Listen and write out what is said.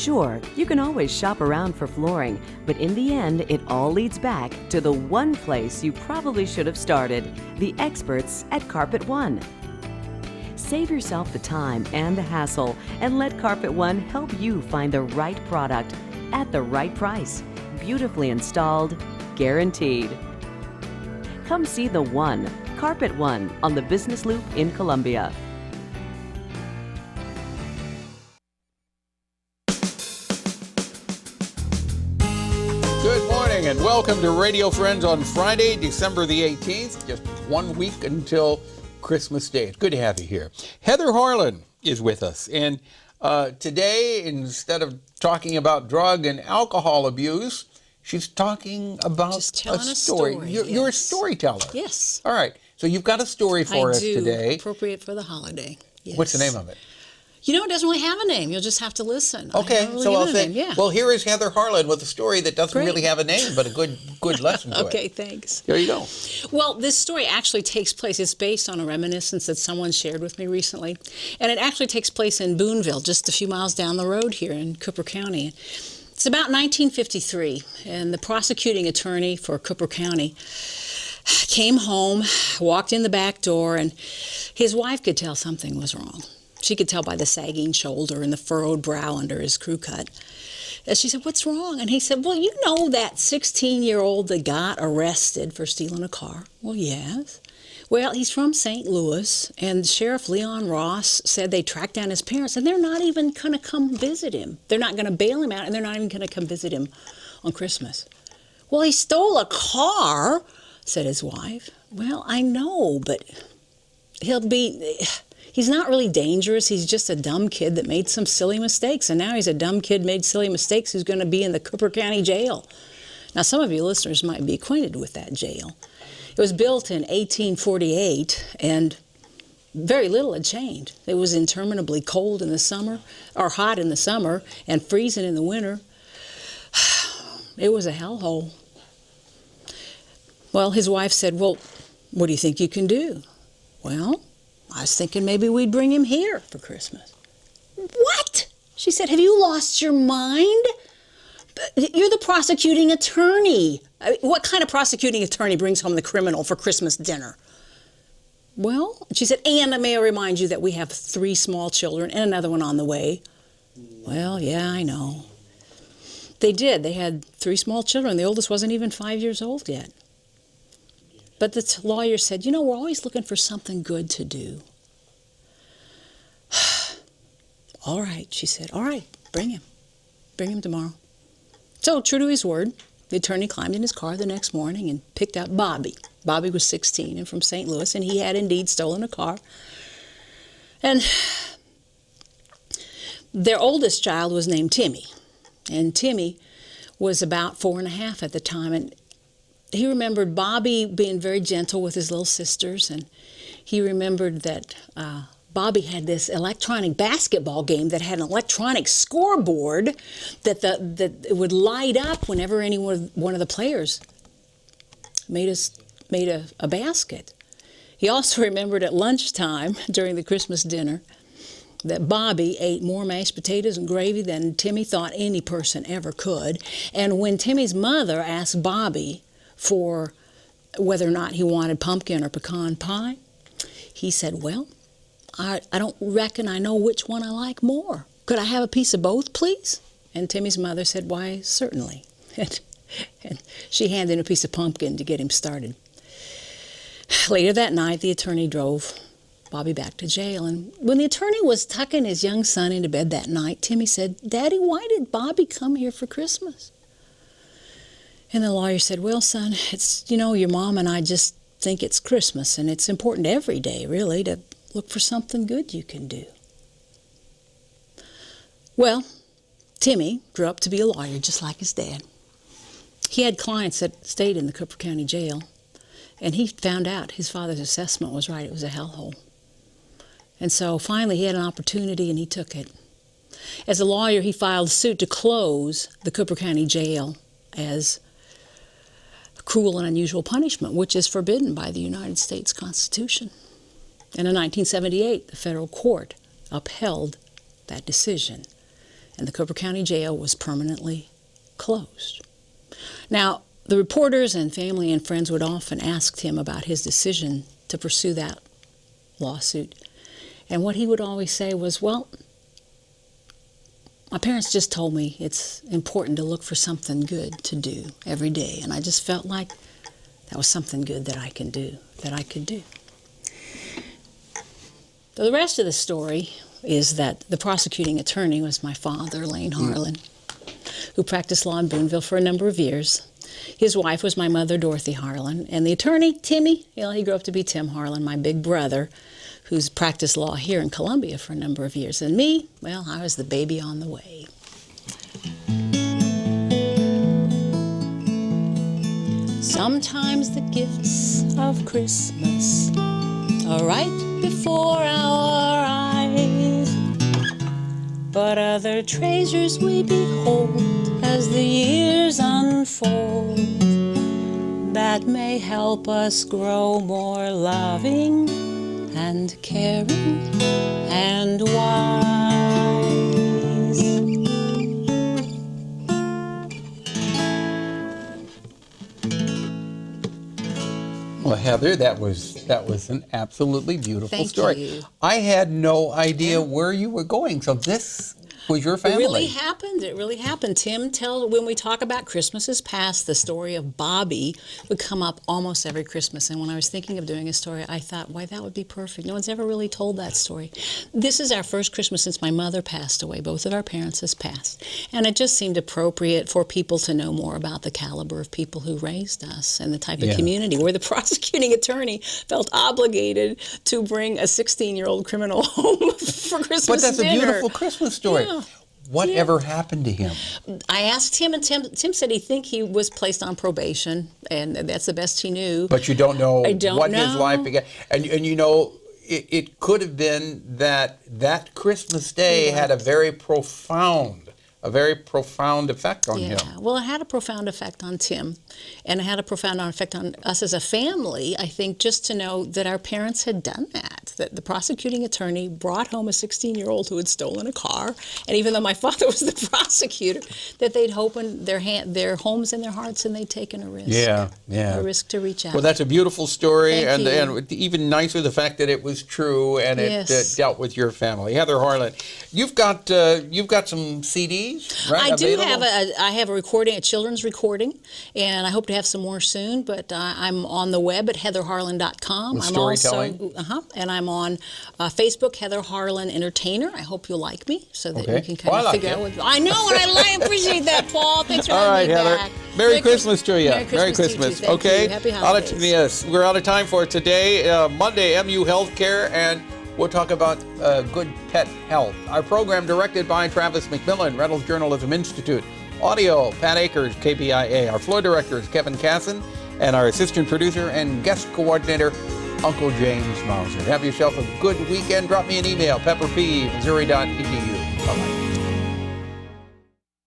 Sure, you can always shop around for flooring, but in the end, it all leads back to the one place you probably should have started, the experts at Carpet One. Save yourself the time and the hassle and let Carpet One help you find the right product at the right price, beautifully installed, guaranteed. Come see the One, Carpet One, on the Business Loop in Columbia. Good morning and welcome to Radio Friends on Friday, December the 18th, just 1 week until Christmas Day. It's good to have you here. Heather Harlan is with us, and today, instead of talking about drug and alcohol abuse, she's talking about Just telling a story. You're a storyteller. Yes. All right, so you've got a story for us today. Appropriate for the holiday. Yes. What's the name of it? You know, it doesn't really have a name. You'll just have to listen. Okay, so I'll say, yeah. well, here is Heather Harlan with a story that doesn't Great. really have a name, but a good lesson to it. Okay, thanks. There you go. Well, this story actually takes place, it's based on a reminiscence that someone shared with me recently. And it actually takes place in Boonville, just a few miles down the road here in Cooper County. It's about 1953, and the prosecuting attorney for Cooper County came home, walked in the back door, and his wife could tell something was wrong. She could tell by the sagging shoulder and the furrowed brow under his crew cut. And she said, "What's wrong?" And he said, "Well, you know that 16-year-old that got arrested for stealing a car?" "Well, yes." "Well, he's from St. Louis, and Sheriff Leon Ross said they tracked down his parents, and they're not even going to come visit him. They're not going to bail him out, and they're not even going to come visit him on Christmas." "Well, he stole a car," said his wife. "Well, I know, but he's not really dangerous. He's just a dumb kid that made some silly mistakes. And now he's a dumb kid made silly mistakes who's going to be in the Cooper County Jail." Now, some of you listeners might be acquainted with that jail. It was built in 1848, and very little had changed. It was interminably cold in the summer, or hot in the summer, and freezing in the winter. It was a hellhole. Well, his wife said, "Well, what do you think you can do?" "Well, I was thinking maybe we'd bring him here for Christmas." "What?" She said, "Have you lost your mind? You're the prosecuting attorney. What kind of prosecuting attorney brings home the criminal for Christmas dinner?" "Well," she said, "and may I remind you that we have 3 small children and another one on the way." "Well, yeah, I know." They did. They had 3 small children. The oldest wasn't even 5 years old yet. But the lawyer said, "You know, we're always looking for something good to do." "All right," she said. "All right, bring him. Bring him tomorrow." So, true to his word, the attorney climbed in his car the next morning and picked up Bobby. Bobby was 16 and from St. Louis, and he had indeed stolen a car. And their oldest child was named Timmy. And Timmy was about 4 and a half at the time. And he remembered Bobby being very gentle with his little sisters, and he remembered that Bobby had this electronic basketball game that had an electronic scoreboard that it would light up whenever one of the players made a basket. He also remembered at lunchtime during the Christmas dinner that Bobby ate more mashed potatoes and gravy than Timmy thought any person ever could. And when Timmy's mother asked Bobby for whether or not he wanted pumpkin or pecan pie, he said, "Well, I don't reckon I know which one I like more. Could I have a piece of both, please?" And Timmy's mother said, "Why, certainly." And she handed him a piece of pumpkin to get him started. Later that night, the attorney drove Bobby back to jail. And when the attorney was tucking his young son into bed that night, Timmy said, "Daddy, why did Bobby come here for Christmas?" And the lawyer said, "Well, son, it's, your mom and I just think it's Christmas, and it's important every day, really, to look for something good you can do." Well, Timmy grew up to be a lawyer just like his dad. He had clients that stayed in the Cooper County Jail, and he found out his father's assessment was right. It was a hellhole. And so finally he had an opportunity, and he took it. As a lawyer, he filed suit to close the Cooper County Jail as cruel and unusual punishment, which is forbidden by the United States Constitution. And in 1978, the federal court upheld that decision. and the Cooper County Jail was permanently closed. Now, the reporters and family and friends would often ask him about his decision to pursue that lawsuit. And what he would always say was, well, my parents just told me it's important to look for something good to do every day. And I just felt like that was something good that I could do. So the rest of the story is that the prosecuting attorney was my father, Lane Harlan, who practiced law in Boonville for a number of years. His wife was my mother, Dorothy Harlan, and the attorney, Timmy, he grew up to be Tim Harlan, my big brother, who's practiced law here in Columbia for a number of years. And me, well, I was the baby on the way. Sometimes the gifts of Christmas are right before our eyes, but other treasures we behold as the years unfold that may help us grow more loving and caring and wise. Well, Heather, that was an absolutely beautiful Thank story. you. I had no idea where you were going, so this was your family. It really happened. Tim when we talk about Christmases past, the story of Bobby would come up almost every Christmas. And when I was thinking of doing a story, I thought, why, that would be perfect. No one's ever really told that story. This is our first Christmas since my mother passed away. Both of our parents has passed. And it just seemed appropriate for people to know more about the caliber of people who raised us and the type of community where the prosecuting attorney felt obligated to bring a 16-year-old criminal home for Christmas dinner. But that's a beautiful Christmas story. Yeah. Whatever happened to him? I asked him, and Tim said he was placed on probation, and that's the best he knew. But you don't know what his know. life began. And you know, it could have been that Christmas day had a very profound effect on him. Yeah, well, it had a profound effect on Tim, and it had a profound effect on us as a family, I think, just to know that our parents had done that the prosecuting attorney brought home a 16-year-old who had stolen a car, and even though my father was the prosecutor, that they'd opened their homes and their hearts and they'd taken a risk. Yeah. A risk to reach out. Well, that's a beautiful story, Thank you. and even nicer the fact that it was true and it dealt with your family. Heather Harlan, you've got some CDs, right? I do available? have a recording, a children's recording, and I hope to have some more soon, but I'm on the web at heatherharlan.com. With I'm storytelling? also, and I'm on Facebook, Heather Harlan Entertainer. I hope you'll like me so that we can kind of figure out what... I know, and I appreciate that, Paul. Thanks for having me Heather. back. Merry Christmas to you. Merry Christmas to you, too. Thank Okay. you. Happy holidays. Yes, we're out of time for today. Monday, MU Healthcare, and we'll talk about good pet health. Our program directed by Travis McMillan, Reynolds Journalism Institute. Audio, Pat Akers, KPIA. Our floor director is Kevin Casson, and our assistant producer and guest coordinator, Uncle James Mauser. Have yourself a good weekend. Drop me an email, pepperp@missouri.edu. Bye-bye.